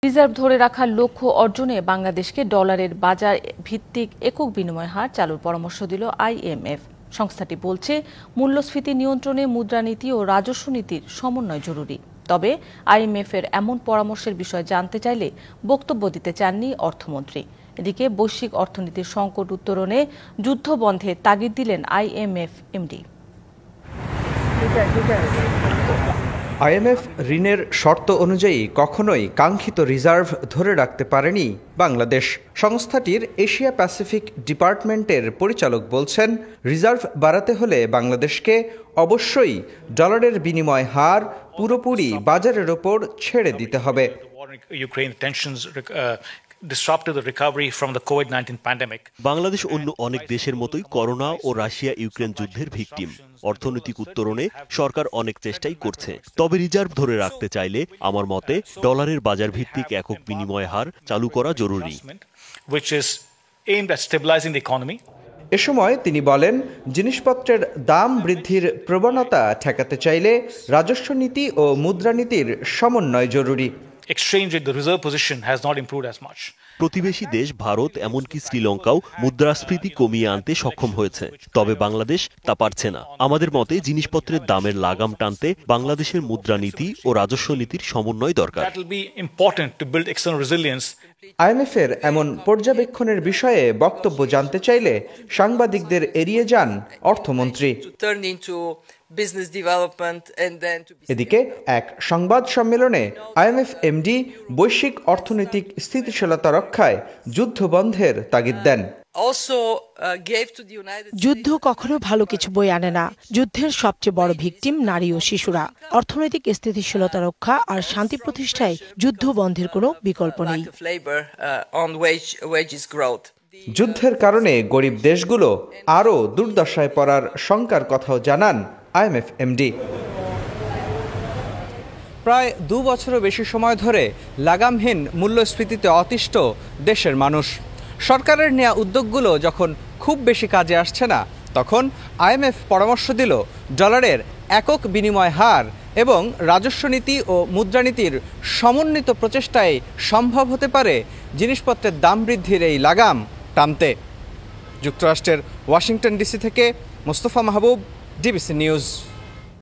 Reserve ধরে রাখার লক্ষ্য অর্জনে বাংলাদেশকে ডলারের বাজার ভিত্তিক একক বিনিময় হার চালুর পরামর্শ দিল IMF। সংস্থাটি বলছে, মূল্যস্ফীতি নিয়ন্ত্রণে মুদ্রানীতি ও রাজস্ব নীতির সমন্বয় জরুরি। তবে IMF এর এমন পরামর্শের বিষয়ে জানতে চাইলে বক্তব্য দিতে চাননি অর্থমন্ত্রী। এদিকে বৈশ্বিক অর্থনীতির সংকট উত্তরণে যুদ্ধ বন্ধে তাগিদ দিলেন IMF MD। IMF ঋণের শর্ত অনুযায়ী কখনোই কাঙ্ক্ষিত রিজার্ভ ধরে রাখতে পারেনি বাংলাদেশ। সংস্থাটির এশিয়া প্যাসিফিক ডিপার্টমেন্টের পরিচালক বলছেন, রিজার্ভ বাড়াতে হলে বাংলাদেশকে অবশ্যই ডলারের বিনিময় হার পুরোপুরি বাজারের ওপর ছেড়ে দিতে হবে। বাংলাদেশ অন্য অনেক দেশের মতোই করোনা ও রাশিয়া ইউক্রেন যুদ্ধের ভিকটিম। অর্থনৈতিক উত্তরণে সরকার অনেক চেষ্টাই করছে, তবে রিজার্ভ ধরে রাখতে চাইলে আমার মতে ডলারের বাজার ভিত্তিক একক বিনিময় হার চালু করা জরুরি। এ সময় তিনি বলেন, জিনিসপত্রের দাম বৃদ্ধির প্রবণতা ঠেকাতে চাইলে রাজস্ব নীতি ও মুদ্রানীতির সমন্বয় জরুরি। প্রতিবেশী দেশ ভারত এমনকি শ্রীলঙ্কাও মুদ্রাস্ফীতি কমিয়ে আনতে সক্ষম হয়েছে, তবে বাংলাদেশ তা পারছে না। আমাদের মতে জিনিসপত্রের দামের লাগাম টানতে বাংলাদেশের মুদ্রানীতি ও রাজস্ব নীতির সমন্বয় দরকার। IMF এর এমন পর্যবেক্ষণের বিষয়ে বক্তব্য জানতে চাইলে সাংবাদিকদের এড়িয়ে যান অর্থমন্ত্রী। এদিকে এক সংবাদ সম্মেলনে IMF MD বৈশ্বিক অর্থনৈতিক স্থিতিশীলতা রক্ষায় যুদ্ধ বন্ধের তাগিদ দেন। যুদ্ধ কখনো ভালো কিছু বয়ে আনে না। যুদ্ধের সবচেয়ে বড় ভিকটিম নারী ও শিশুরা। অর্থনৈতিক স্থিতিশীলতা রক্ষা আর শান্তি প্রতিষ্ঠায় যুদ্ধ বন্ধের কোনো বিকল্প নেই। যুদ্ধের কারণে গরিব দেশগুলো আরও দুর্দশায় পড়ার শঙ্কার কথাও জানান IMF MD। প্রায় 2 বছরের বেশি সময় ধরে লাগামহীন মূল্যস্ফীতিতে অতিষ্ঠ দেশের মানুষ। সরকারের নেওয়া উদ্যোগগুলো যখন খুব বেশি কাজে আসছে না, তখন IMF পরামর্শ দিল ডলারের একক বিনিময় হার এবং রাজস্ব নীতি ও মুদ্রানীতির সমন্বিত প্রচেষ্টায় সম্ভব হতে পারে জিনিসপত্রের দাম বৃদ্ধির এই লাগাম টানতে। যুক্তরাষ্ট্রের ওয়াশিংটন DC থেকে মোস্তফা মাহবুব, DBC নিউজ।